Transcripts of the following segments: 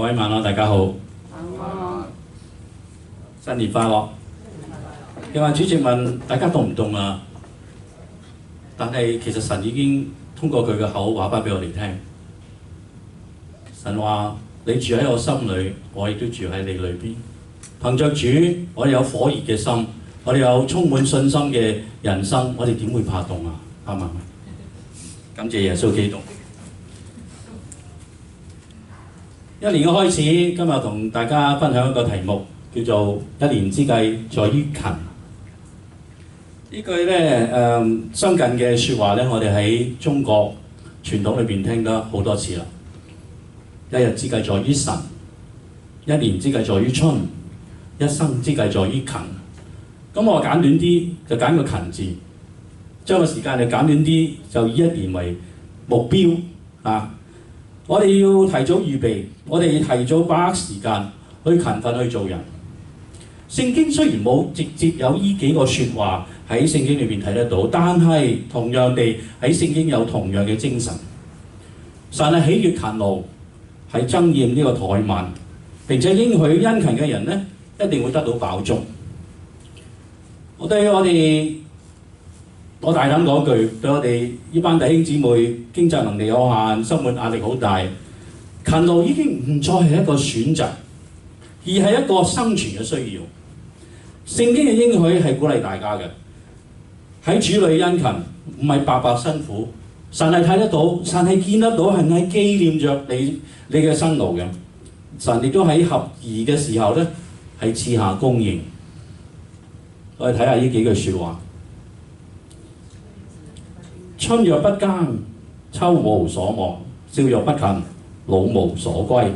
位晚安，大家好。新年快樂！你話主席問大家凍唔凍啊？但係其實神已經通過佢嘅口話翻俾我哋聽。神話你住喺我心裏，我亦都住喺你裏邊。憑着主，我哋有火熱嘅心，我哋有充滿信心嘅人生，我哋點會怕凍啊？啱唔啱？感謝耶穌基督。一年嘅開始，今日同大家分享一個題目，叫做一年之計在於勤。呢句咧相近嘅説話咧，我哋喺中國傳統裏邊聽得好多次啦。一日之計在於晨，一年之計在於春，一生之計在於勤。咁我簡短啲就揀個勤字，將個時間就簡短啲，就以一年為目標啊！我哋要提早預備，我哋提早把握時間去勤奮去做人。聖經雖然冇直接有呢幾個説話喺聖經裏邊睇得到，但係同樣地喺聖經有同樣嘅精神。神係喜悅勤勞，係憎厭呢個怠慢，並且應許殷勤嘅人咧一定會得到飽足。我大膽講句，對我哋呢班弟兄姊妹經濟能力有限，生活壓力好大，勤勞已經唔再係一個選擇，而係一個生存嘅需要。聖經嘅應許係鼓勵大家嘅，喺主裏殷勤，唔係白白辛苦。神係睇得到，神係見得到，係喺紀念着你嘅辛勞嘅。神亦都喺合宜嘅時候咧，係賜下供應。我哋睇下呢幾句説話。春若不耕，秋無所望；少若不勤，老無所歸。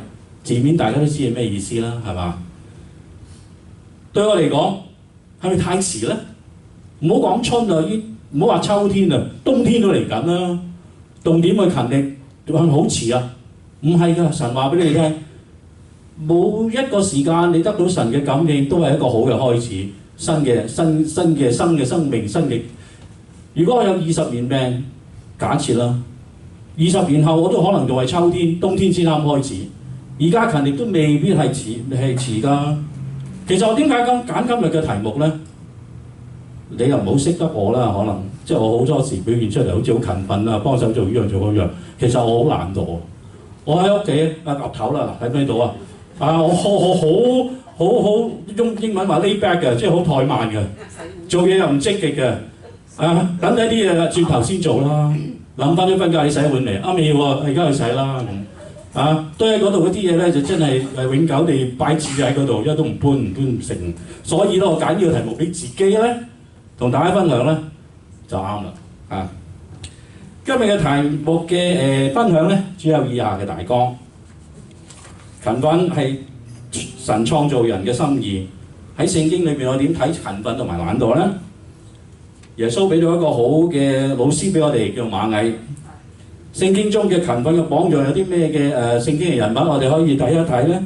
字面大家都知係咩意思啦，係嘛？對我嚟講，係咪太遲咧？唔好講春啊，唔好話秋天啊，冬天都嚟緊啦。重點去勤力，係咪好遲啊？唔係㗎，神話俾你聽，每一個時間你得到神嘅感應，都係一個好嘅開始，新嘅生命，新嘅。如果我有20年命，假設啦，20年後我都可能仲係秋天、冬天先啱開始。而家勤力都未必係遲㗎。其實我點解咁揀今日嘅題目咧？你又唔好識得我啦，可能即係我好多時表現出嚟好似好勤奮啊，幫手做呢樣做嗰樣。其實我好懶惰。我喺屋企岌頭啦，喺邊度啊？我好用英文話 lay back 嘅，即係好怠慢嘅，做嘢又唔積極嘅。等啲嘢轉頭先做啦。諗翻咗瞓覺，你洗碗未？未喎，而家去洗啦咁。堆喺嗰度嗰啲嘢咧，就真係永久地擺置喺嗰度，一都唔搬唔成。所以咧，我揀呢個題目俾自己咧，同大家分享咧就啱啦。今日嘅題目嘅分享咧，只有以下嘅大綱。勤奮係神創造人嘅心意。喺聖經裏面，我點睇勤奮同埋懶惰咧？耶穌俾咗一個好嘅老師俾我哋，叫馬蟻。聖經中嘅勤奮嘅榜樣有啲咩嘅聖經嘅人物，我哋可以睇一睇咧。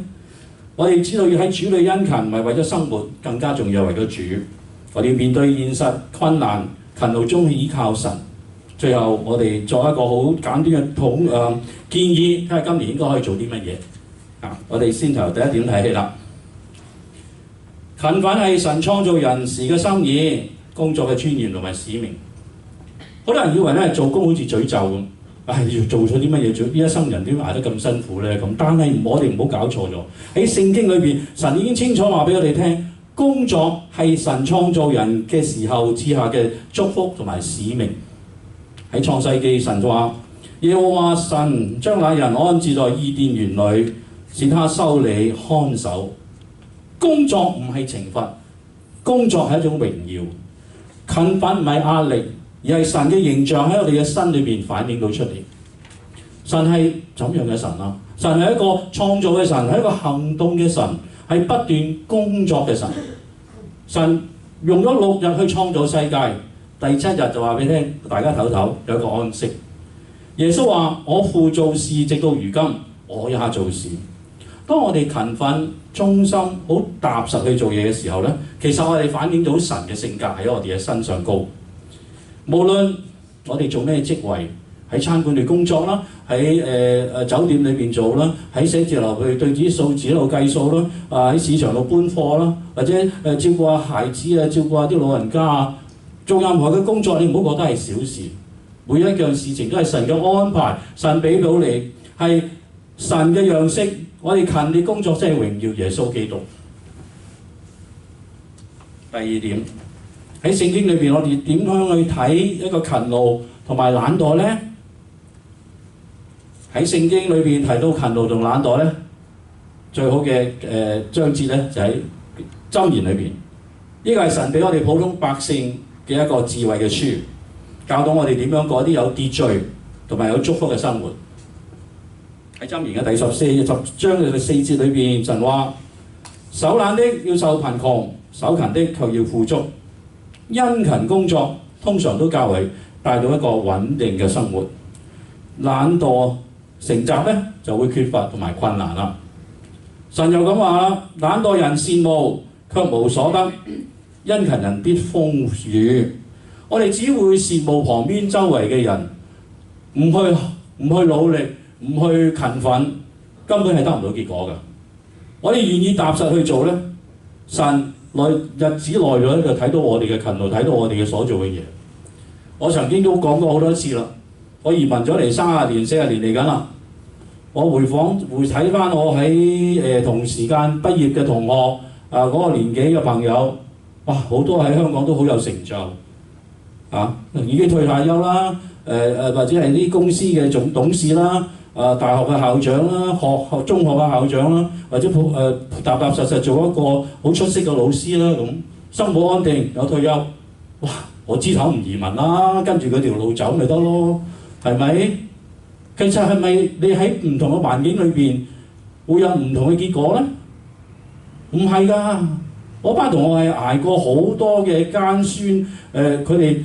我哋知道要喺主裏殷勤，唔係為咗生活，更加重要係為咗主。我哋要面對現實困難，勤勞中依靠神。最後我哋作一個好簡單嘅建議，睇下今年應該可以做啲乜嘢。我哋先由第一點睇起啦。勤奮係神創造人時嘅心意，工作嘅尊嚴同埋使命。好多人以為咧做工好似詛咒咁，要做咗啲乜嘢？做呢一生人點捱得咁辛苦咧？咁但係我哋唔好搞錯咗。喺聖經裏邊，神已經清楚話俾我哋聽，工作係神創造人嘅時候賜下嘅祝福同埋使命。喺創世記，神就話：耶和華神將那人安置在伊甸園裏，使他修理看守。工作唔係懲罰，工作係一種榮耀。勤奮唔係壓力，而係神嘅形象喺我哋嘅身裏邊反映到出嚟。神係怎樣嘅神啊？神係一個創造嘅神，係一個行動嘅神，係不斷工作嘅神。神用咗6日去創造世界，第7日就話俾你聽，大家唞唞，有一個安息。耶穌話：我父做事直到如今，我也做事。當我哋勤奮、忠心、好踏實去做嘢嘅時候咧，其實我哋反映到神嘅性格喺我哋嘅身上高。無論我哋做咩職位，喺餐館裏工作啦，喺酒店裏邊做啦，喺寫字樓去對住啲數字喺度計數啦，喺市場度搬貨啦，或者照顧下孩子啊，照顧下啲老人家啊，做任何嘅工作，你唔好覺得係小事，每一樣事情都係神嘅安排，神俾到你係神嘅樣式，我哋勤力工作真係榮耀耶穌基督。第二點喺聖經裏邊，我哋點樣去睇一個勤勞同埋懶惰呢？喺聖經裏邊提到勤勞同懶惰呢，最好嘅章節呢就喺箴言裏邊。呢個係神俾我哋普通百姓嘅一個智慧嘅書，教導我哋點樣過啲有秩序同埋有祝福嘅生活。喺箴言嘅第10章嘅第4節裏邊，神話手懶的要受貧窮，手勤的卻要富足。殷勤工作通常都較為帶到一個穩定嘅生活，懶惰成習咧就會缺乏同埋困難啦。神又咁話：懶惰人羨慕卻無所得，殷勤人必豐裕。我哋只會羨慕旁邊周圍嘅人，唔去努力，唔去勤奮，根本係得唔到結果㗎。我哋願意踏實去做咧，神日子耐咗就睇到我哋嘅勤勞，睇到我哋嘅所做嘅嘢。我曾經都講過好多次啦，我移民咗嚟30年、40年嚟緊啦。我回睇翻我喺同時間畢業嘅同學嗰個年紀嘅朋友，哇，好多喺香港都好有成就已經退下休啦，或者係啲公司嘅總董事啦，大學嘅校長啦，中學嘅校長啦，或者踏踏實實做一個好出色嘅老師啦，咁生活安定有退休，哇！我知頭唔移民啦，跟住佢條路走咪得咯，係咪？其實係咪你喺唔同嘅環境裏邊會有唔同嘅結果咧？唔係㗎，我班同學係捱過好多嘅艱酸，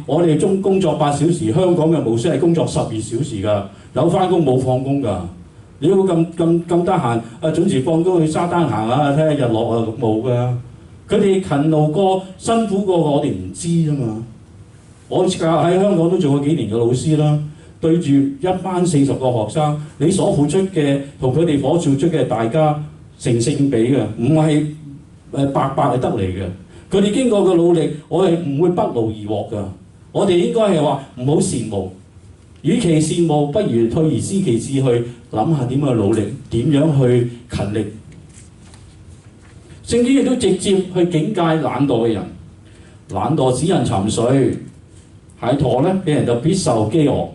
我哋工作8小時，香港嘅模式係工作12小時㗎，有翻工冇放工㗎。你會咁得閒準時放工去沙灘行下睇下日落啊，冇㗎。佢哋勤勞過辛苦過我哋唔知啫嘛。我喺香港都做過幾年嘅老師啦，對住一班40個學生，你所付出嘅同佢哋所付出嘅大家成正比嘅，唔係白白係得嚟嘅。佢哋經過嘅努力，我哋唔會不勞而獲㗎。我哋應該係話唔好羨慕，與其羨慕，不如退而思其次去諗下點樣去努力，點樣去勤力。聖經亦都直接去警戒懶惰嘅人，懶惰使人沉睡，懈惰咧嘅人就必受饑餓。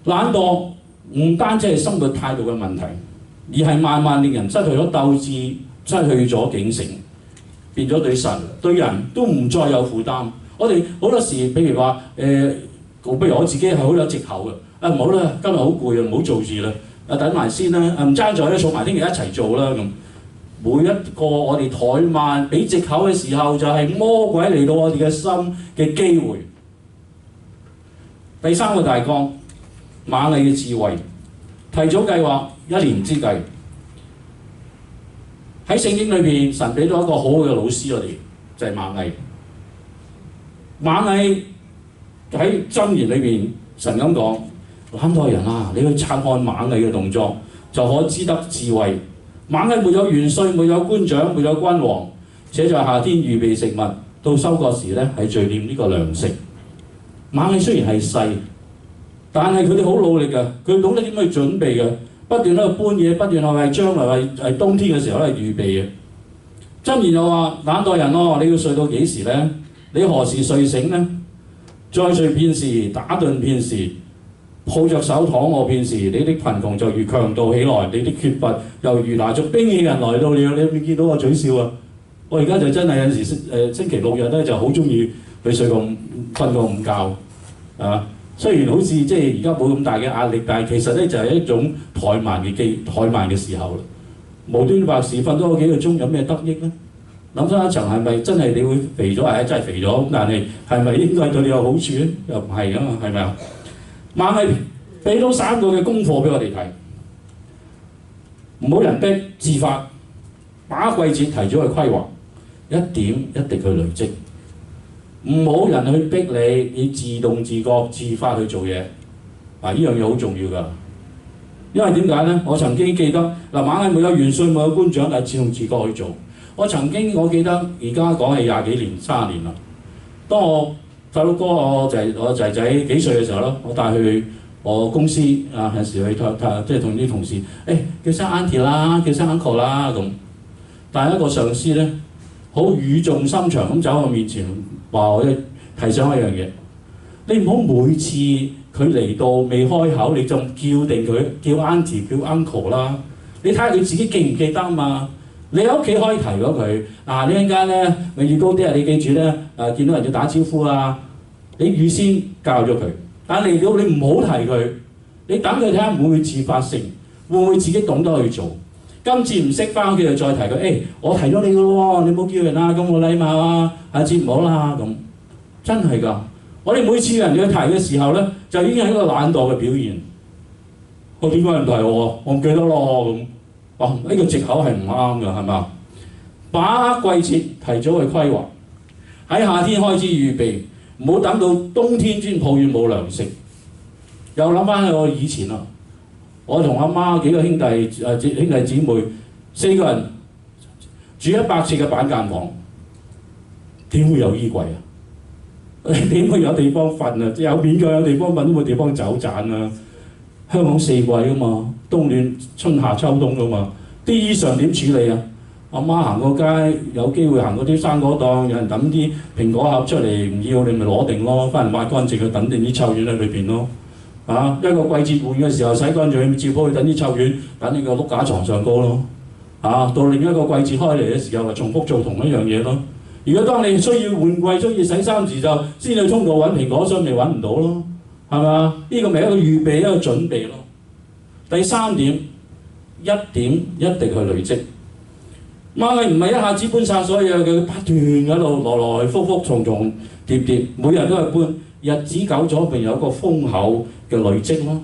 懶惰唔單止係生活態度嘅問題，而係慢慢令人失去咗鬥志，失去咗警醒，變咗對神對人都唔再有負擔。我哋好多時，譬如話不如我自己係好有藉口嘅，唔好啦，今日好攰啊，唔好做住啦，等埋先啦，唔爭在咧，儲埋聽日一齊做啦咁。每一個我哋怠慢俾藉口嘅時候，就係魔鬼嚟到我哋嘅心嘅機會。第3個大綱，螞蟻嘅智慧，提早計劃1年之計。喺聖經裏邊，神俾咗一個好好嘅老師我哋，就係螞蟻。螞蟻喺箴言裏邊，神咁講：懶惰人啊，你去察看螞蟻嘅動作，就可知得智慧。螞蟻沒有元帥，沒有官長，沒有君王，且在夏天預備食物，到收割時咧係聚斂呢個糧食。螞蟻雖然係細，但係佢哋好努力㗎，佢懂得點去準備嘅，不斷喺度搬嘢，不斷係為將來係冬天嘅時候咧預備嘅。箴言又話：懶惰人咯，你要睡到幾時咧？你何時睡醒咧？再睡片時，打盹片時，抱着手躺臥片時，你的貧窮就如強盜起來，你的缺乏又如拿着兵器人來到了。你有冇見到我嘴笑啊？我而家就真係有時星期6日咧就好中意去瞓個午覺啊。雖然好似即係而家冇咁大嘅壓力，但係其實咧就係一種怠慢嘅時候啦。無端白事瞓多幾個鐘有咩得益咧？諗深一層，係咪真係你會肥咗？係真係肥咗，咁但係係咪應該對你有好處咧？又唔係㗎嘛，係咪啊？螞蟻俾到3個嘅功課俾我哋睇，唔好人逼，自發，把季節提早去規劃，一點一滴去累積，唔好人去逼你，你自動自覺自發去做嘢。呢樣嘢好重要㗎。因為點解咧？我曾經記得嗱，馬藝沒有元帥，沒有官長，但係自動自覺去做。我記得而家講係20幾年、30年啦。當我細佬哥我仔仔幾歲嘅時候咧，我帶去我公司啊，有時去即係同啲同事，叫聲 auntie 啦，叫聲 uncle 啦咁。但係一個上司咧，好語重心長咁走喺我面前話我提醒我一樣嘢，你唔好每次佢嚟到未開口你就叫定佢叫 auntie 叫 uncle 啦，你睇下佢自己記唔記得嘛？你喺屋企可以提咗佢，呢陣間咧榮譽高啲啊，你記住咧見到人要打招呼啊，你預先教咗佢。但嚟到你唔好提佢，你等佢睇下會唔會自發性，會唔會自己懂得去做。今次唔識翻屋企就再提佢，我提咗你嘅喎，你冇叫人啊，咁冇禮貌啊，下次唔好啦咁。真係㗎，我哋每次人要提嘅時候咧，就已經係一個懶惰嘅表現。我點解唔提我？我唔記得咯咁。呢個藉口係唔啱㗎，係嘛？把握季節，提早去規劃，喺夏天開始預備，唔好等到冬天先抱怨冇糧食。又諗翻起我以前啦，我同阿媽幾個兄弟姊妹4個人住100尺嘅板間房，點會有衣櫃啊？點會有地方瞓啊？有勉強有地方瞓都冇地方走盞啊！香港4季㗎嘛，冬暖春夏秋冬㗎嘛，啲衣裳點處理啊？阿媽行過街，有機會行過啲生果檔，有人抌啲蘋果盒出嚟唔要，你咪攞定咯，翻嚟抹乾淨佢，等定啲臭丸喺裏邊咯。一個季節換嘅時候洗乾淨，照鋪去等啲臭丸，等你個碌架床上高咯。到另一個季節開嚟嘅時候，重複做同一樣嘢咯。如果當你需要換季、需要洗衫時，就先去通道揾蘋果箱，咪揾唔到咯，係嘛？呢個咪一個預備一個準備咯。第3點，一點一滴去累積。馬藝唔係一下子搬晒所有嘅，不斷喺度來來復復、重重疊疊，每日都係搬。日子久咗，便有一個豐厚嘅累積咯。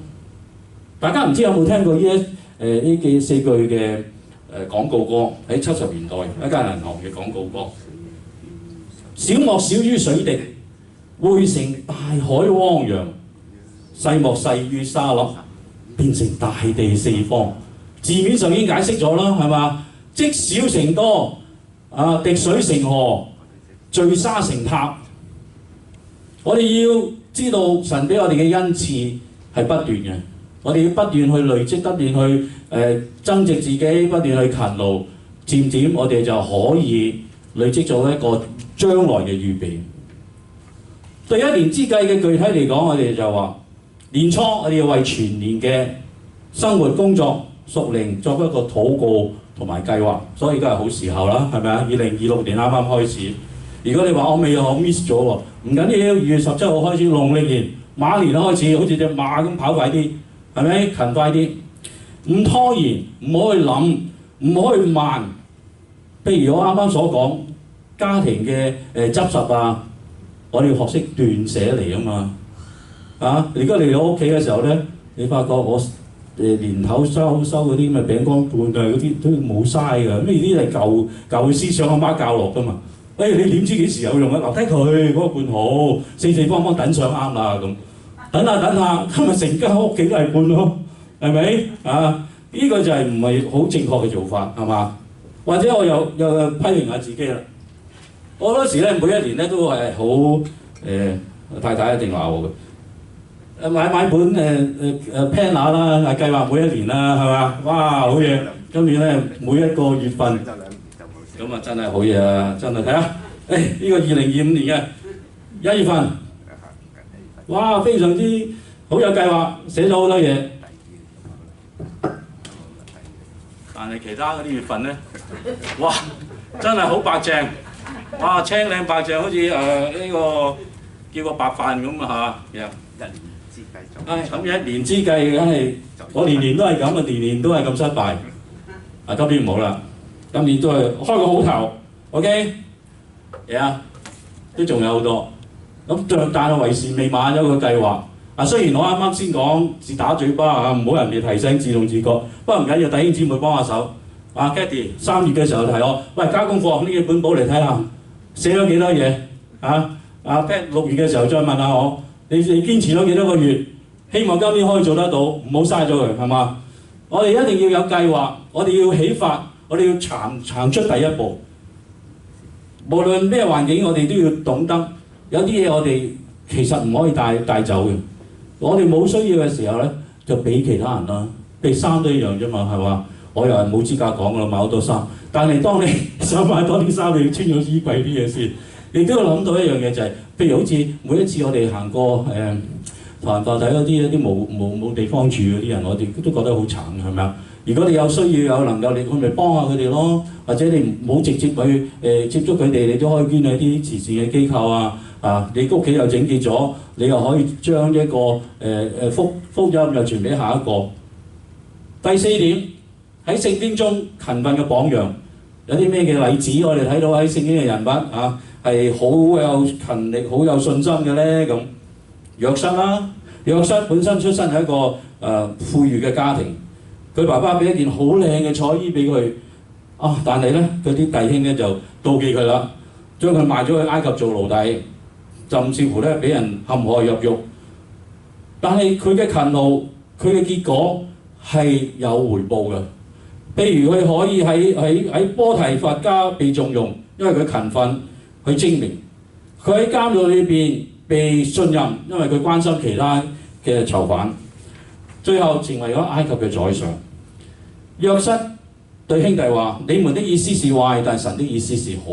大家唔知有冇聽過呢4句嘅廣告歌？喺70年代一間銀行嘅廣告歌。小莫小於水滴，匯成大海汪洋；細莫細於沙粒，變成大地四方。字面上已經解釋咗啦，係嘛？積少成多，滴水成河，聚沙成塔。我哋要知道神俾我哋嘅恩賜係不斷嘅，我哋要不斷去累積，不斷去增值自己，不斷去勤勞，漸漸我哋就可以累積咗一個將來嘅預備。對1年之計嘅具體嚟講，我哋就話年初我哋要為全年嘅生活工作屬靈作一個禱告同埋計劃，所以而家係好時候啦，係咪啊？2026年啱啱開始。如果你話我未有 miss 咗喎，唔緊要，2月17號開始農曆年馬年開始，好似隻馬咁跑快啲，係咪？勤快啲，唔拖延，唔好去諗，唔好去慢。譬如我啱啱所講家庭嘅執拾啊，我哋要學識斷捨離啊嘛。如果嚟到屋企嘅時候咧，你發覺我年頭收嗰啲咁嘅餅乾罐啊，嗰啲都冇嘥㗎，咩啲係舊思想，阿媽教落㗎嘛。你點知幾時有用啊？留低佢嗰個罐好，四方方等上啱啦咁。等下，今日成間屋企都係罐咯，係咪？呢個就係唔係好正確嘅做法，係嘛？或者我又批評下自己啦。我嗰時咧每一年咧都係好太太一定鬧我嘅。買本planner 啦，計劃每一年啦，係嘛？哇，好嘢！今年咧每一個月份。咁啊，真係好嘢啊！真係睇下，呢個2025年嘅1月份，哇，非常之好有計劃，寫咗好多嘢。但係其他嗰啲月份咧，哇，真係好白淨，哇，青靚白淨，好似呢個叫個白飯咁啊嚇。咁1年之計，梗係我年年都係咁啊，年年都係咁失敗。今年唔好啦。今年都係開個好頭 ，OK？ 都仲有好多。咁但係為時未晚有個計劃。雖然我啱啱先講自打嘴巴唔好人哋提醒，自動自覺。不過唔緊要，弟兄姊妹幫下手。Katy 3月嘅時候提我，喂，交功課呢幾本簿嚟睇下，寫咗幾多嘢？Pat 6月嘅時候再問下我，你堅持咗幾多個月？希望今年可以做得到，唔好嘥咗佢，係嘛？我哋一定要有計劃，我哋要起發，我哋要行出第一步。無論咩環境，我哋都要懂得有啲嘢我哋其實唔可以帶走嘅。我哋冇需要嘅時候咧，就俾其他人啦。譬如衫都一樣啫嘛，係嘛？我又係冇資格講㗎啦，買好多衫。但係當你想買多啲衫，你要穿咗衣櫃啲嘢先。你都要諗到一樣嘢就係，譬如好似每一次我哋行過繁華睇嗰啲一啲冇地方住嗰啲人，我哋都覺得好慘，係咪啊？如果你有需要有能夠，你咪幫下佢哋咯，或者你唔好直接去接觸佢哋，你都可以捐去啲慈善嘅機構啊。你屋企又整潔咗，你又可以將一個福音又傳俾下一個。第四點喺聖經中勤奮嘅榜樣，有啲咩嘅例子我哋睇到喺聖經嘅人物係好有勤力、好有信心嘅咧咁。約瑟啦，約瑟本身出身係一個富裕嘅家庭，佢爸爸俾一件好靚嘅彩衣俾佢，但係咧佢啲弟兄咧就妒忌佢啦，將佢賣咗去埃及做奴隸，甚至乎咧俾人陷害入獄。但係佢嘅勤勞，佢嘅結果係有回報嘅。譬如佢可以喺波提乏家被重用，因為佢勤奮，佢精明。佢喺監獄裏邊被信任，因為佢關心其他嘅囚犯，最後成為咗埃及嘅宰相。約瑟對兄弟話：你們的意思是壞，但神的意思是好。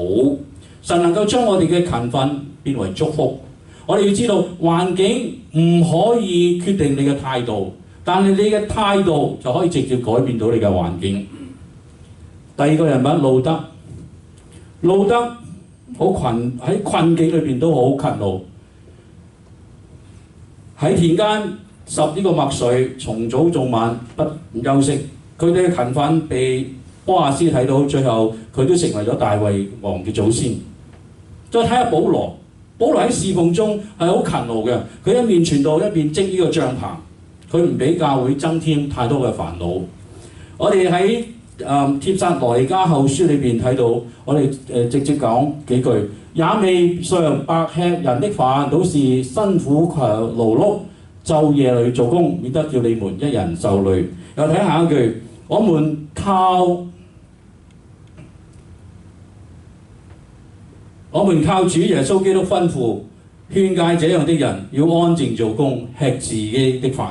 神能夠將我哋嘅勤奮變為祝福。我哋要知道環境唔可以決定你嘅態度，但係你嘅態度就可以直接改變到你嘅環境。第二個人物路德，路德喺困境裏邊都好勤勞，喺田間拾呢個麥穗，從早到晚不休息。佢哋嘅勤奮被波亞斯睇到，最後佢都成為咗大衛王嘅祖先。再睇下保羅，保羅喺侍奉中係好勤勞嘅，佢一面傳道一面織呢個帳棚，佢唔俾教會增添太多嘅煩惱。我哋喺帖撒羅尼迦後書裏邊睇到，我哋直接講幾句，也未嘗白吃人的飯，倒是辛苦勞碌，晝夜裏做工，免得叫你們一人受累。又睇下一句，我們靠主耶穌基督吩咐，勸戒這樣的人要安靜做工，吃自己的飯。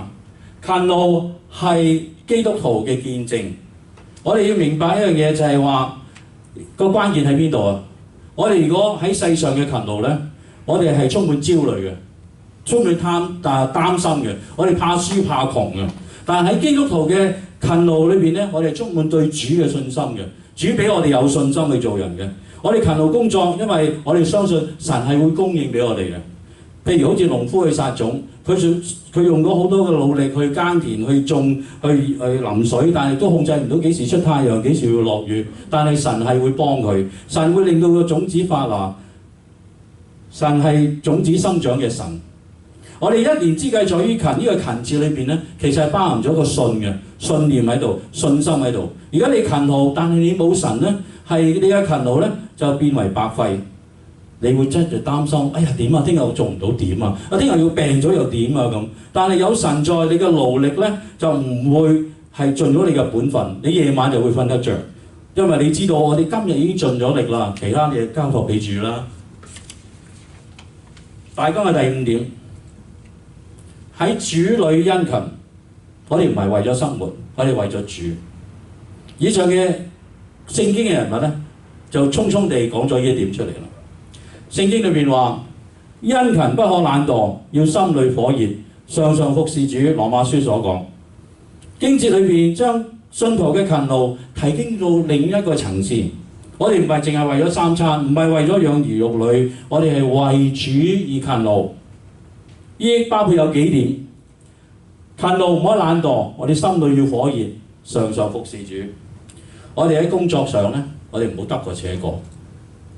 勤勞係基督徒嘅見證。我哋要明白一樣嘢，就係話個關鍵喺邊度啊？我哋如果喺世上嘅勤勞咧，我哋係充滿焦慮嘅，充滿擔心嘅，我哋怕輸怕窮嘅。但係喺基督徒嘅勤勞裏邊咧，我哋充滿對主嘅信心嘅。主俾我哋有信心去做人嘅。我哋勤勞工作，因為我哋相信神係會供應俾我哋嘅。譬如好似農夫去撒種，佢用咗好多嘅努力去耕田、去種、去淋水，但係都控制唔到幾時出太陽、幾時要落雨。但係神係會幫佢，神會令到個種子發芽。神係種子生長嘅神。我哋一年之計在於勤，呢個勤字裏邊咧，其實係包含咗個信念喺度，信心喺度。如果你勤勞，但係你冇神咧，係你嘅勤勞咧就變為白費。你會真係擔心，哎呀點啊？聽日我做唔到點啊？聽日要病咗又點啊咁？但係有神在，你嘅勞力咧就唔會係盡咗你嘅本分，你夜晚就會瞓得着，因為你知道我哋今日已經盡咗力啦，其他嘢交託俾主啦。大綱嘅第五點，喺主裏殷勤，我哋唔係為咗生活，我哋為咗主。以上嘅聖經嘅人物咧，就匆匆地講咗呢一點出嚟啦。聖經裏邊話：殷勤不可懶惰，要心裏火熱，常常服侍主。羅馬書所講，經節裏邊將信徒嘅勤勞提升到另一個層次。我哋唔係淨係為咗三餐，唔係為咗養兒育女，我哋係為主而勤勞。呢包括有幾點：勤勞唔可以懶惰，我哋心裏要火熱，常常服侍主。我哋喺工作上咧，我哋唔好得過且過。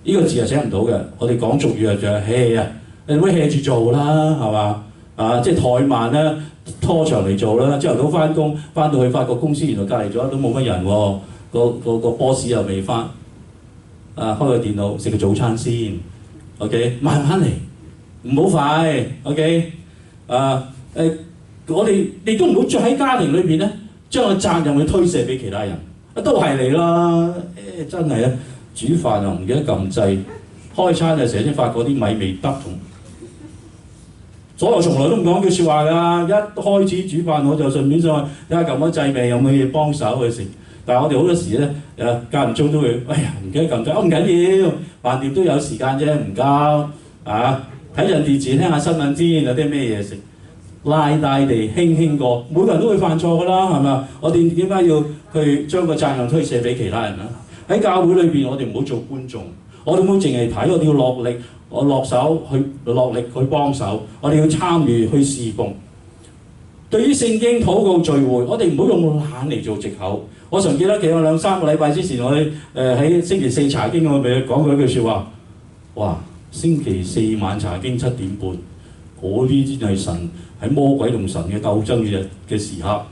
呢個字係寫唔到嘅，我哋講俗語就係 hea 啊，你唔好 hea 住做啦，係嘛？即係怠慢啦，拖長嚟做啦。朝頭早翻工，翻到去發覺公司原來隔離咗都冇乜人喎，個 boss 又未翻，開個電腦食個早餐先 ，OK， 慢慢嚟，唔好快 ，OK，我哋亦都唔好再喺家庭裏邊咧，將個責任去推卸俾其他人。都係你啦，真係啊！煮飯又唔記得撳掣，開餐就成日先發覺啲米未得咁。所以我從來都唔講句説話㗎，一開始煮飯我就順便上去睇下撳咗掣未，有冇嘢幫手去食。但係我哋好多時咧，間唔中都會，哎呀唔記得撳掣，唔緊要，飯店都有時間啫，唔急啊！睇陣電視聽下新聞先，有啲咩嘢食，拉大地輕輕過，每個人都會犯錯㗎啦，係咪？我哋點解要去將個責任推卸俾其他人啊？喺教會裏邊，我哋唔好做觀眾，我哋唔好淨係睇，我哋要落力，落力去幫手，我哋要參與去侍奉。對於聖經禱告聚會，我哋唔好用懶嚟做藉口。我仲記得幾個2-3個禮拜之前，我哋喺星期四查經，我咪講過一句説話，哇！星期四晚查經7點半，嗰啲先係神喺魔鬼同神嘅鬥爭嘅時刻。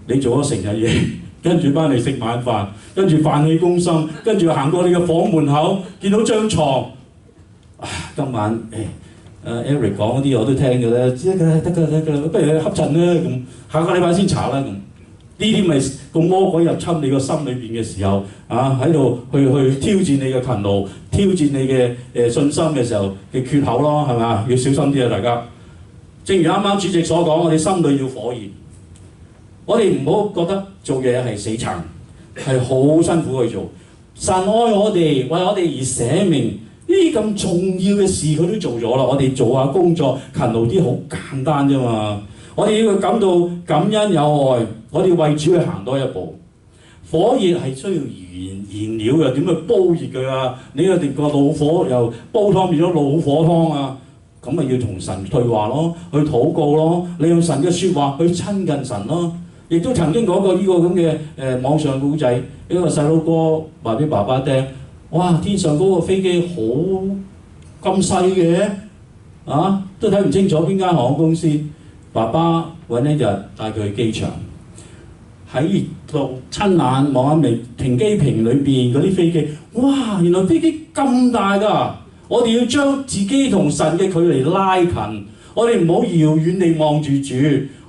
你做咗成日嘢，跟住翻嚟食晚飯，跟住飯氣攻心，跟住行過你嘅房門口，見到張床，今晚Eric 講嗰啲我都聽嘅啦，得㗎，不如去恰陣啦咁，下個禮拜先查啦咁。呢啲咪個魔鬼入侵你個心裏邊嘅時候喺度去挑戰你嘅勤勞，挑戰你嘅信心嘅時候嘅缺口咯，係咪？要小心啲啊，大家。正如啱啱主席所講，我哋心裏要火熱，我哋唔好覺得做嘢係死撐，係好辛苦去做。神愛我哋，為我哋而捨命，呢啲咁重要嘅事佢都做咗啦。我哋做下工作勤勞啲，好簡單啫嘛。我哋要感到感恩有愛，我哋為主去行多一步。火熱係需要燃料嘅，點去煲熱佢啊？你個老火由煲湯變咗老火湯啊？咁咪要同神對話咯，去禱告咯，利用神嘅説話去親近神咯。亦都曾經講過呢個咁嘅網上故仔，一個細佬哥話俾爸爸聽：哇！天上嗰個飛機好咁細嘅都睇唔清楚邊間航空公司。爸爸揾一日帶佢去機場，喺度親眼望下明停機坪裏邊嗰啲飛機，哇！原來飛機咁大㗎！我哋要將自己同神嘅距離拉近，我哋唔好遙遠地望住主，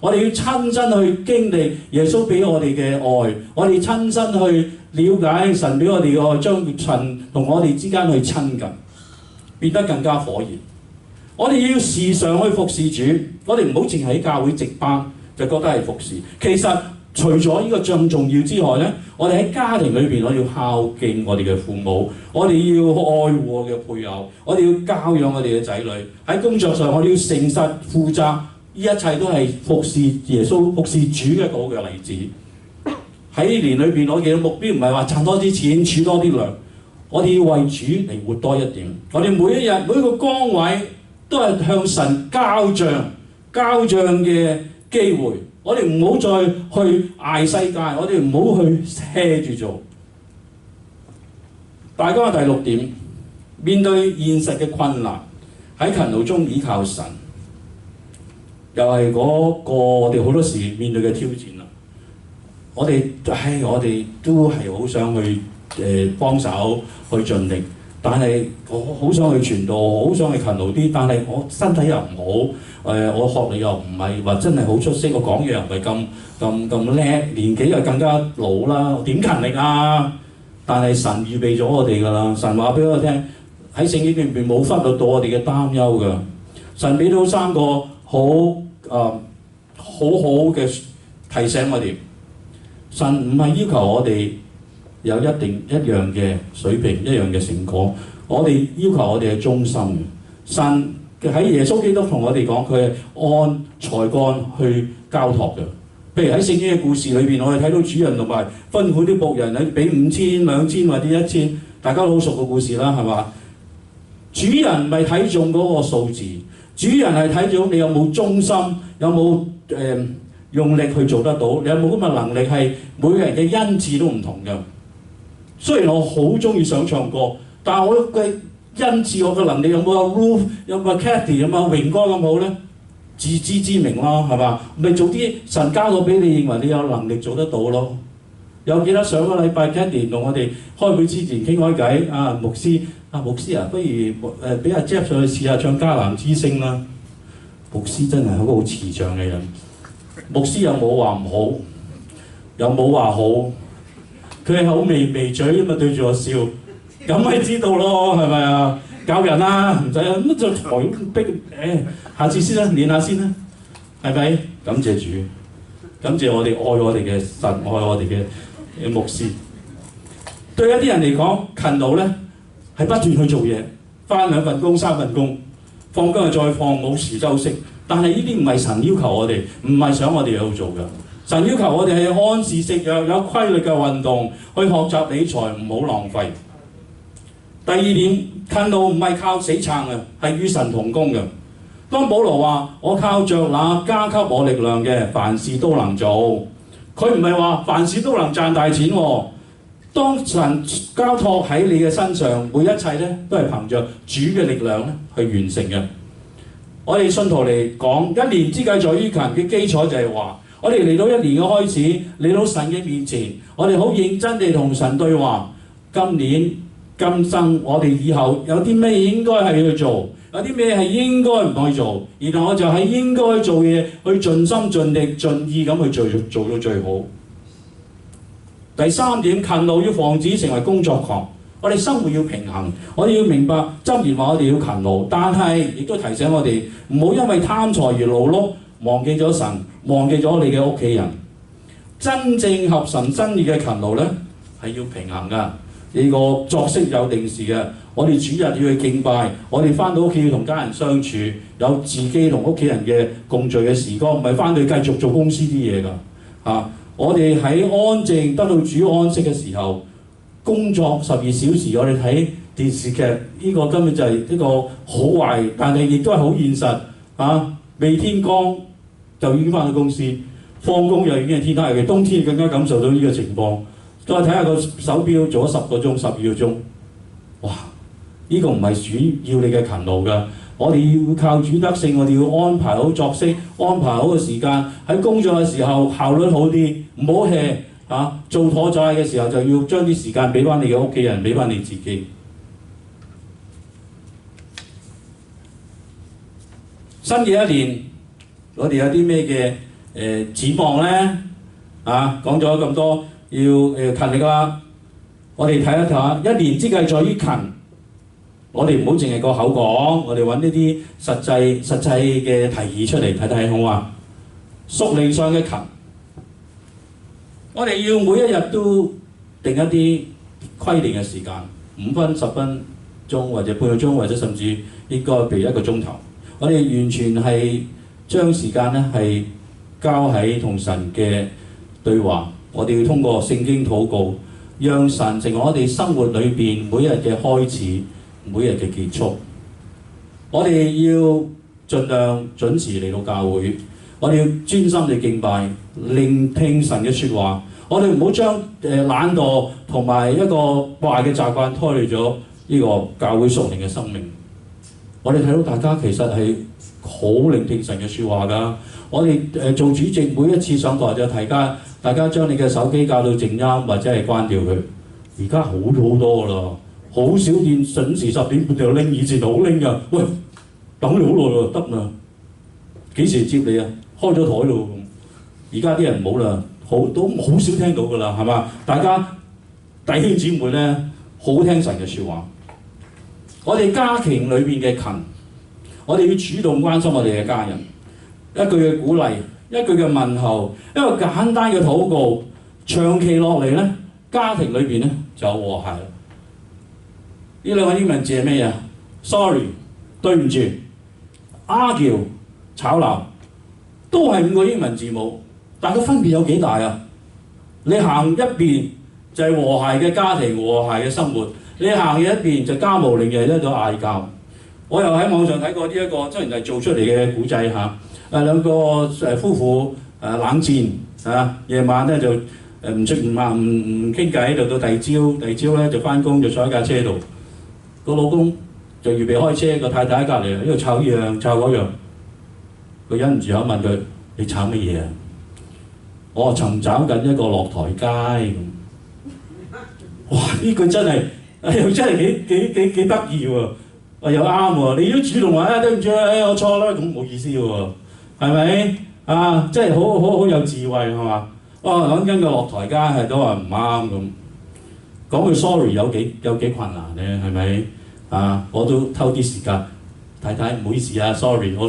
我哋要親身去經歷耶穌俾我哋嘅愛，我哋親身去了解神俾我哋嘅愛，將神同我哋之間去親近，變得更加火熱。我哋要時常去服侍主，我哋唔好淨喺教會值班就覺得係服侍。其實除咗呢個咁重要之外咧，我哋喺家庭裏邊，我哋要孝敬我哋嘅父母，我哋要愛護我嘅配偶，我哋要教養我哋嘅仔女。喺工作上，我哋要誠實負責，呢一切都係服侍耶穌、服侍主嘅好嘅例子。喺呢年裏邊，我哋嘅目標唔係話賺多啲錢、儲多啲糧，我哋要為主嚟活多一點。我哋每一日每一個崗位都係向神交帳嘅機會，我哋唔好再去捱世界，我哋唔好去hea住做。大家第6點，面對現實嘅困難，喺勤勞中倚靠神，又係嗰個我哋好多時面對嘅挑戰啦。我哋都係好想去幫手去盡力。但係我好想去傳道，好想去勤勞啲，但係我身體又唔好，我學歷又唔係話真係好出色，我講嘢又唔係咁叻，年紀又更加老啦，點勤力啊？但係神預備咗我哋㗎啦，神話俾我聽，喺聖經裏邊冇忽略到我哋嘅擔憂㗎。神俾到3個好嘅提醒我哋，神唔係要求我哋有一樣嘅水平，一樣嘅成果。我哋要求我哋係忠心嘅。神喺耶穌基督同我哋講，佢係按才幹去交託嘅。譬如喺聖經嘅故事裏邊，我哋睇到主人同埋分配啲僕人喺俾5,000、2,000或者1,000，大家都好熟嘅故事啦，係嘛？主人唔係睇中嗰個數字，主人係睇中你有冇忠心，有冇用力去做得到，你有冇咁嘅能力，係每個人嘅恩賜都唔同嘅。雖然我好中意想唱歌，但係我嘅恩賜、我嘅能力有冇阿 Ruth、有冇阿 Cathy、有冇阿榮哥咁好咧？自知之明咯，係嘛？咪做啲神交到俾你，認為你有能力做得到咯。有記得上個禮拜 Cathy 同我哋開會之前傾開偈，牧師不如俾阿 Jeff 上去試下唱迦南之星啦。牧師真係一個好慈祥嘅人，牧師又冇話唔好，又冇話好，佢係口微嘴咁啊對住我笑，咁咪知道咯，係咪啊？教人啦，唔使咁就抬逼下次先啦，練下先啦，係咪？感謝主，感謝我哋愛我哋嘅神，愛我哋嘅牧師。對一啲人嚟講，勤勞咧係不斷去做嘢，翻2份工、3份工，放工又再放，冇時休息。但係呢啲唔係神要求我哋，唔係想我哋去做嘅。神要求我哋係按時食藥，有規律嘅運動，去學習理財，唔好浪費。第二點，勤勞唔係靠死撐嘅，係與神同工嘅。當保羅話：我靠着那加給我力量嘅，凡事都能做。佢唔係話凡事都能賺大錢喎。當神交託喺你嘅身上，每一切咧都係憑着主嘅力量咧去完成嘅。我哋信徒嚟講，一年之計在於勤嘅基礎就係話，我哋嚟到一年嘅開始，嚟到神嘅面前，我哋好認真地同神對話。今年今生，我哋以後有啲咩應該係去做，有啲咩係應該唔可以做，然後我就喺應該做嘢去盡心盡力盡意咁去做到最好。第三點，勤勞要防止成為工作狂。我哋生活要平衡，我哋要明白箴言話我哋要勤勞，但係亦都提醒我哋唔好因為貪財而勞碌，忘記咗神，忘記咗你嘅屋企人。真正合神心意嘅勤勞咧，係要平衡㗎。呢個作息有定時嘅，我哋主日要去敬拜，我哋翻到屋企要同家人相處，有自己同屋企人嘅共聚嘅時光，唔係翻到去繼續做公司啲嘢㗎。我哋喺安靜得到主安息嘅時候，工作12小時，我哋睇電視劇，呢個根本就係一個好壞，但係亦都係好現實。未天光就已經翻到公司，放工又已經係天黑嘅，冬天更加感受到呢個情況。再睇下個手錶，做咗10個鐘、12個鐘，哇！呢個唔係主要你嘅勤勞㗎。我哋要靠主得勝，我哋要安排好作息，安排好嘅時間，喺工作嘅時候效率好啲，唔好 hea 做妥債嘅時候就要將啲時間俾翻你嘅屋企人，俾翻你自己。新嘅一年，我哋有啲咩嘅展望咧？講咗咁多，要勤力啦。我哋睇一睇，一年之計在於勤。我哋唔好淨係個口講，我哋揾呢啲實際嘅提議出嚟睇睇，好嘛？屬靈上嘅勤，我哋要每一日都定一啲規定嘅時間，5分、10分鐘或者半個鐘，或者甚至應該譬如1個鐘頭。我哋完全係將時間咧係交喺同神嘅對話。我哋要通過聖經禱告，讓神成為我哋生活裏邊每一日嘅開始，每日嘅結束。我哋要盡量準時嚟到教會，我哋要專心地敬拜，聆聽神嘅説話。我哋唔好將懶惰同埋一個壞嘅習慣拖累咗呢個教會屬靈嘅生命。我哋睇到大家其實係好聆聽神嘅説話㗎。我哋做主席每一次上台就提大家將你嘅手機校到靜音或者係關掉佢。而家好多㗎啦。好少見準時10點半就拎，以前就好拎㗎。喂，等你好耐喎，得啦，幾時接你啊？開咗台咯。而家啲人唔好啦，都好少聽到㗎啦，係嘛？大家弟兄姊妹咧，好聽神嘅説話。我哋家庭裏邊嘅勤，我哋要主動關心我哋嘅家人，一句嘅鼓勵，一句嘅問候，一個簡單嘅禱告，長期落嚟咧，家庭裏邊咧就有和諧啦。呢兩個英文字係咩啊 ？Sorry， 對唔住 ；argue， 吵鬧，都係5個英文字母，但個分別有幾大啊？你行一邊就係和諧嘅家庭、和諧嘅生活；你行嘅一邊就家無寧日喺度嗌交。我又喺網上睇過呢一個，雖然係做出嚟嘅古仔嚇，兩個夫婦冷戰夜晚咧就唔傾偈，到第二朝咧就翻工，就坐喺架車度。個老公就預備開車，個太太喺隔離，呢度炒依樣炒嗰樣。佢忍唔住口問佢：你炒乜嘢啊？我尋找緊一個落台階咁。哇！呢句真係又真係幾得意喎！又啱喎，你都主動話對唔住我錯啦，咁冇意思喎，係咪？真係好有智慧係嘛？講緊個落台階係都話唔啱咁，講句 sorry 有幾困難咧，係咪？我都偷啲時間，太太唔好意思sorry，我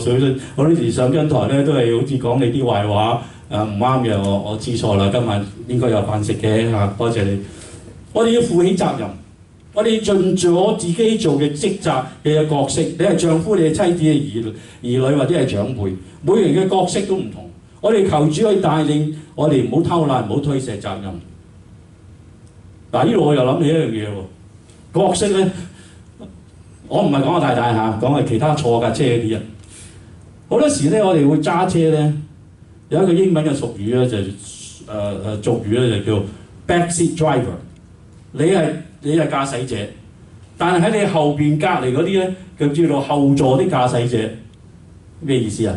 呢時上張台咧都係好似講你啲壞話，唔啱嘅，我知錯啦，今晚應該有飯食嘅多謝你。我哋要負起責任，我哋盡咗自己做嘅職責嘅角色。你係丈夫，你係妻子嘅兒女或者係長輩，每個人嘅角色都唔同。我哋求主去帶領我哋，唔好偷懶，唔好推卸責任。呢度我又諗起一樣嘢喎，角色咧，我唔係講我太太講係其他坐架車嗰啲人。好多時咧，我哋會揸車咧，有一個英文嘅俗語咧，就俗語咧就叫 backseat driver。你係駕駛者，但係喺你後邊隔離嗰啲咧，就叫做後座啲駕駛者。咩意思啊？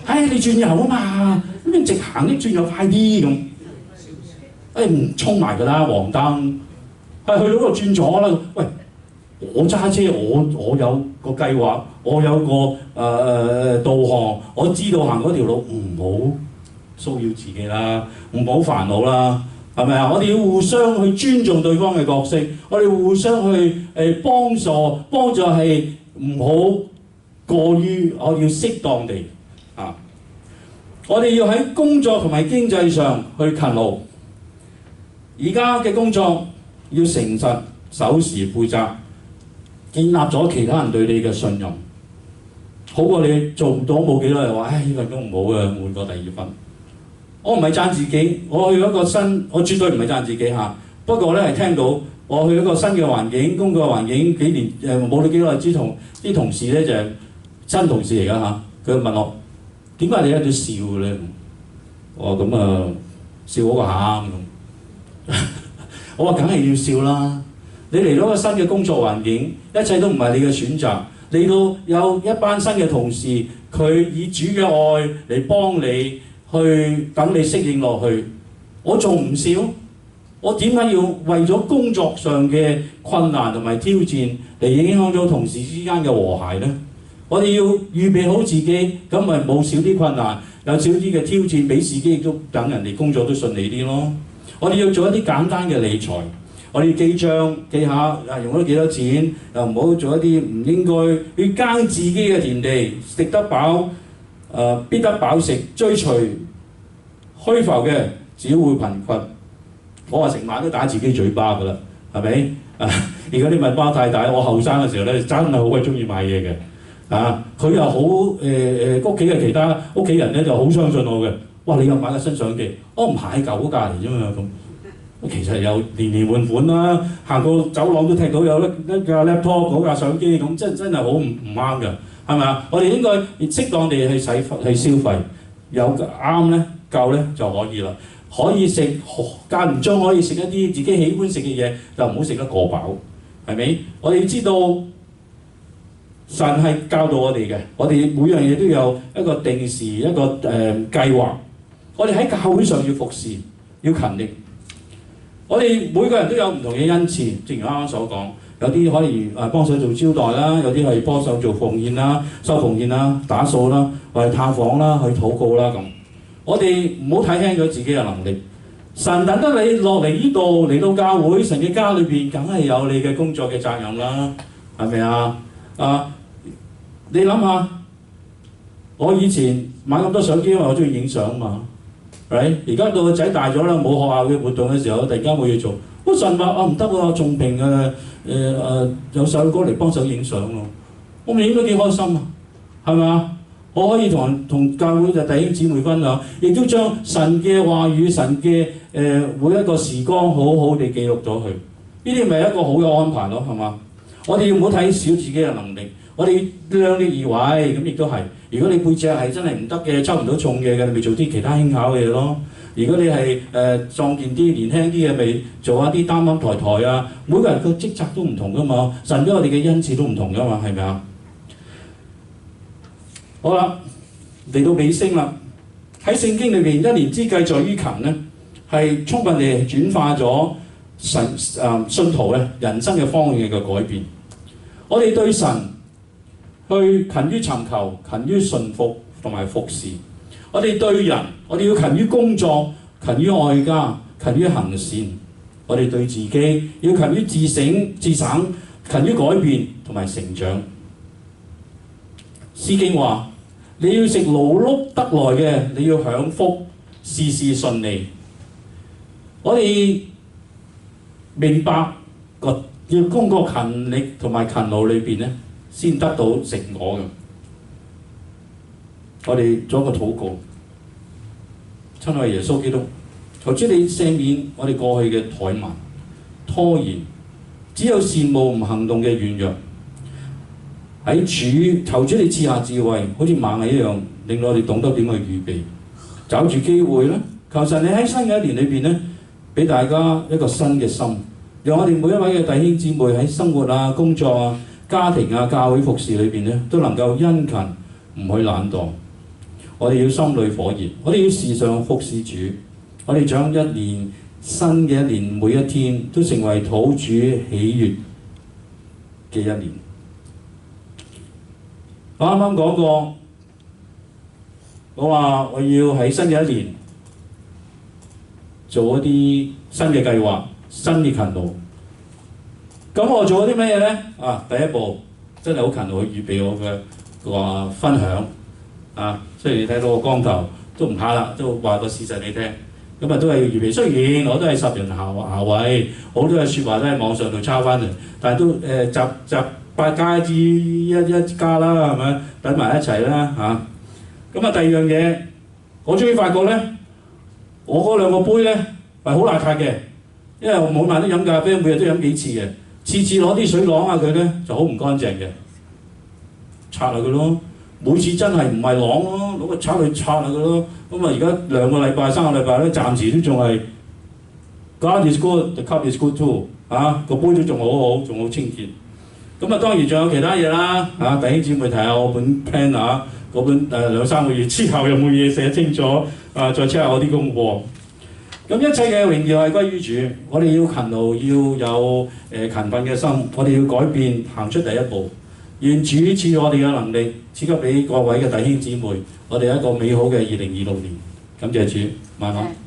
你轉右啊嘛，咁你直行啲轉右快啲咁。唔衝埋㗎啦，黃燈。去到嗰度轉左啦。喂，我揸車，我有個計劃，我有個導航，我知道行嗰條路，唔好騷擾自己啦，唔好煩惱啦。係咪啊？我哋要互相去尊重對方嘅角色，我哋互相去幫助係唔好過於，我要適當地我哋要喺工作同埋經濟上去勤勞。而家嘅工作要誠實、守時、負責，建立咗其他人對你嘅信任，好過你做唔到冇幾耐就話，呢份工唔好嘅，換過第二份。我唔係讚自己，我去一個我絕對唔係讚自己不過咧係聽到我去一個新嘅環境，工作環境幾年冇咗幾耐之同啲同事咧就係新同事嚟㗎佢問我點解你喺度笑咧？我話咁笑嗰個喊咁。我話梗係要笑啦！你嚟到一個新嘅工作環境，一切都唔係你嘅選擇。嚟到有一班新嘅同事，佢以主嘅愛嚟幫你。去等你適應落去，我仲唔笑？我點解要為咗工作上嘅困難同埋挑戰嚟影響咗同事之間嘅和諧呢？我哋要預備好自己，咁咪冇少啲困難，有少啲嘅挑戰，俾自己亦都等人哋工作都順利啲咯。我哋要做一啲簡單嘅理財，我哋要記帳記下用咗幾多錢，又唔好做一啲唔應該要耕自己嘅田地，食得飽。必得飽食，追隨虛浮嘅，只會貧困。我話成晚都打自己嘴巴㗎啦，係咪？而家啲問包太太，我後生嘅時候咧，真係好鬼中意買嘢嘅。佢又好屋企嘅其他屋企人咧就好相信我嘅。哇！你又買個新相機，我唔係舊嗰架嚟啫嘛咁。其實有年換款啦，行過走廊都踢到有一架 laptop 嗰架相機咁，真係好唔啱嘅。係咪啊？我哋應該適當地去消費，有啱咧夠咧就可以啦。可以食間唔中可以食一啲自己喜歡食嘅嘢，就唔好食得過飽，係咪？我哋知道神係教導我哋嘅，我哋每樣嘢都有一個定時一個計劃。我哋喺教會上要服侍，要勤力。我哋每個人都有唔同嘅恩賜，正如啱啱所講。有啲可以幫手做招待啦，有啲係幫手做奉獻啦、收奉獻啦、打掃啦、或者探訪啦、去禱告啦咁。我哋唔好睇輕咗自己嘅能力。神等得你落嚟呢度嚟到教會，神嘅家裏邊梗係有你嘅工作嘅責任啦，係咪啊？你諗下，我以前買咁多相機，因為我中意影相嘛，係而家到個仔大咗啦，冇學校嘅活動嘅時候，突然間冇嘢做。神話唔得喎，仲平有細路哥嚟幫手影相咯，我咪影得幾開心啊，係咪啊？我可以同教會嘅弟兄姊妹分享，亦都將神嘅話語、神嘅每一個時光好好地記錄咗佢。呢啲咪一個好嘅安排咯，係嘛？我哋要唔好睇小自己嘅能力，我哋量力而為咁亦都係。如果你背脊係真係唔得嘅，抽唔到重嘢嘅，你咪做啲其他輕巧嘅嘢咯。如果你係壯健啲、年輕啲嘅，咪做一啲擔擔抬抬啊！每個人個職責都唔同噶嘛，神俾我哋嘅恩賜都唔同噶嘛，係咪啊？好啦，嚟到尾聲啦。喺聖經裏邊，一年之計在於勤咧，係充分地轉化咗信徒咧人生嘅方向嘅改變。我哋對神去勤於尋求、勤於順服、同埋服侍。我哋對人，我哋要勤於工作，勤於愛家，勤於行善。我哋對自己要勤於自省、自省，勤於改變同埋成長。詩經話：你要食勞碌得來嘅，你要享福，事事順利。我哋明白要通過勤力同埋勤勞裏邊咧，先得到成果嘅。我哋做一個禱告，親愛耶穌基督，求主你赦免我哋過去嘅怠慢、拖延，只有羨慕唔行動嘅軟弱。求主你賜下智慧，好似螞蟻一樣，令我哋懂得點去預備，找住機會啦。求神你喺新嘅一年裏邊咧，俾大家一個新嘅心，讓我哋每一位嘅弟兄姊妹喺生活啊、工作啊、家庭啊、教會服侍裏邊咧，都能夠殷勤，唔去懶惰。我哋要心裏火熱，我哋要時常服侍主。我哋將新嘅一年每一天都成為討主喜悅嘅一年。我啱啱講過，我話我要喺新嘅一年做一啲新嘅計劃、新嘅勤勞。咁我做咗啲咩嘢咧？第一步真係好勤勞去預備我嘅分享。雖然你睇到個光頭都唔怕啦，都話個事實你聽。咁都係要預備。雖然我都係10人下位，好多嘅説話都喺網上度抄翻嚟，但係都集8家之一家啦，係咪？等埋一齊啦嚇。第二樣嘢，我終於發覺咧，我嗰2個杯咧係好邋遢嘅，因為我每晚都飲咖啡，每日都飲幾次嘅，次攞啲水啷下佢咧就好唔乾淨嘅，擦下佢咯。每次真係唔係啷咯，攞個刷去刷下佢咯。而家2個禮拜、3個禮拜咧，暫時都仲係 God is good, the cup is good too 個杯都仲好好，仲好清潔。當然仲有其他嘢啦弟兄姊妹睇下我本 plan 嗰本2-3個月之後有冇嘢寫清楚再 check 下我啲功課。一切嘅榮耀係歸於主，我哋要勤勞，要有勤奮嘅心，我哋要改變，行出第一步。願主賜我哋嘅能力，賜給俾各位嘅弟兄姊妹，我哋一個美好嘅2026年。感謝主，晚安。